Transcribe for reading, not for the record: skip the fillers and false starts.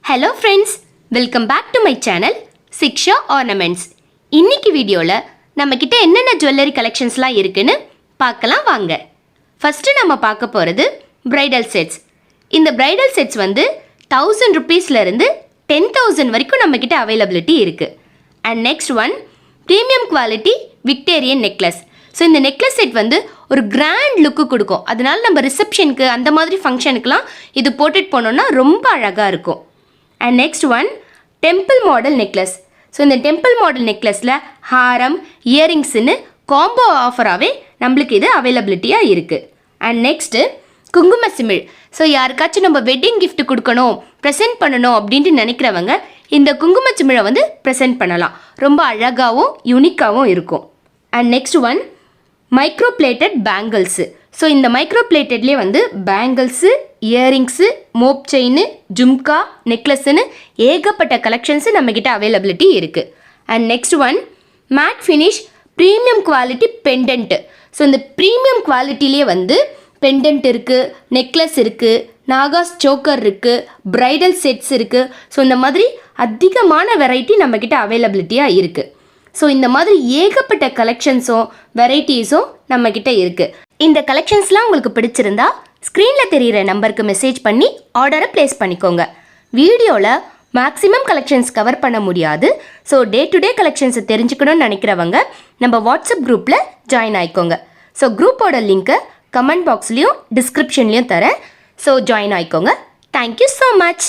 Hello friends, welcome back to my channel Shiksha ornaments. இன்னைக்கு வீடியோவில் நம்மக்கிட்ட என்னென்ன ஜுவல்லரி கலெக்ஷன்ஸ்லாம் இருக்குன்னு பார்க்கலாம் வாங்க. ஃபஸ்ட்டு நம்ம பார்க்க போகிறது பிரைடல் செட்ஸ். இந்த பிரைடல் செட்ஸ் வந்து 1000 ருபீஸ்லேருந்து 10,000 வரைக்கும் நம்மக்கிட்ட அவைலபிலிட்டி இருக்குது. And next one premium quality Victorian necklace. So இந்த நெக்லஸ் செட் வந்து ஒரு கிராண்ட் லுக்கு கொடுக்கும். அதனால நம்ம ரிசப்ஷனுக்கு அந்த மாதிரி ஃபங்க்ஷனுக்குலாம் இது போட்டுட்டு போனோன்னா ரொம்ப அழகாக இருக்கும். And next one temple model necklace. So இந்த டெம்பிள் மாடல் நெக்லஸில் ஹாரம் இயரிங்ஸ்னு காம்போ ஆஃபராகவே நம்மளுக்கு இது அவைலபிலிட்டியாக இருக்குது. அண்ட் நெக்ஸ்ட்டு குங்கும சிமிழ். ஸோ யாருக்காச்சும் நம்ம வெட்டிங் கிஃப்ட் கொடுக்கணும், ப்ரெசென்ட் பண்ணணும் அப்படின்ட்டு நினைக்கிறவங்க இந்த குங்கும சிமிழை வந்து ப்ரெசென்ட் பண்ணலாம். ரொம்ப அழகாகவும் யூனிக்காகவும் இருக்கும். And next one micro plated bangles. So இந்த மைக்ரோ பிளேட்டட்லேயே வந்து bangles, earrings, mop chain, jhumka, நெக்லஸ்ன்னு ஏகப்பட்ட கலெக்ஷன்ஸு நம்மக்கிட்ட அவைலபிலிட்டி இருக்குது. And next one matte finish premium quality pendant. So இந்த ப்ரீமியம் குவாலிட்டிலே வந்து பெண்டன்ட் இருக்குது, நெக்லஸ் இருக்குது, நாகாஸ் சோக்கர் இருக்குது, ப்ரைடல் செட்ஸ் இருக்குது. ஸோ இந்த மாதிரி அதிகமான வெரைட்டி நம்மக்கிட்ட அவைலபிலிட்டியாக இருக்குது. ஸோ இந்த மாதிரி ஏகப்பட்ட கலெக்ஷன்ஸும் வெரைட்டிஸும் நம்மக்கிட்ட இருக்குது. இந்த கலெக்ஷன்ஸ்லாம் உங்களுக்கு பிடிச்சிருந்தா ஸ்க்ரீனில் தெரிகிற நம்பருக்கு மெசேஜ் பண்ணி ஆர்டரை ப்ளேஸ் பண்ணிக்கோங்க. வீடியோவில் மேக்ஸிமம் கலெக்ஷன்ஸ் கவர் பண்ண முடியாது. ஸோ டே டு டே கலெக்ஷன்ஸை தெரிஞ்சுக்கணும்னு நினைக்கிறவங்க நம்ம வாட்ஸ்அப் குரூப்பில் ஜாயின் ஆகிக்கோங்க. ஸோ குரூப்போட லிங்க்கை கமெண்ட் பாக்ஸ்லேயும் டிஸ்கிரிப்ஷன்லேயும் தரேன். ஸோ ஜாயின் ஆகிக்கோங்க. Thank you so much.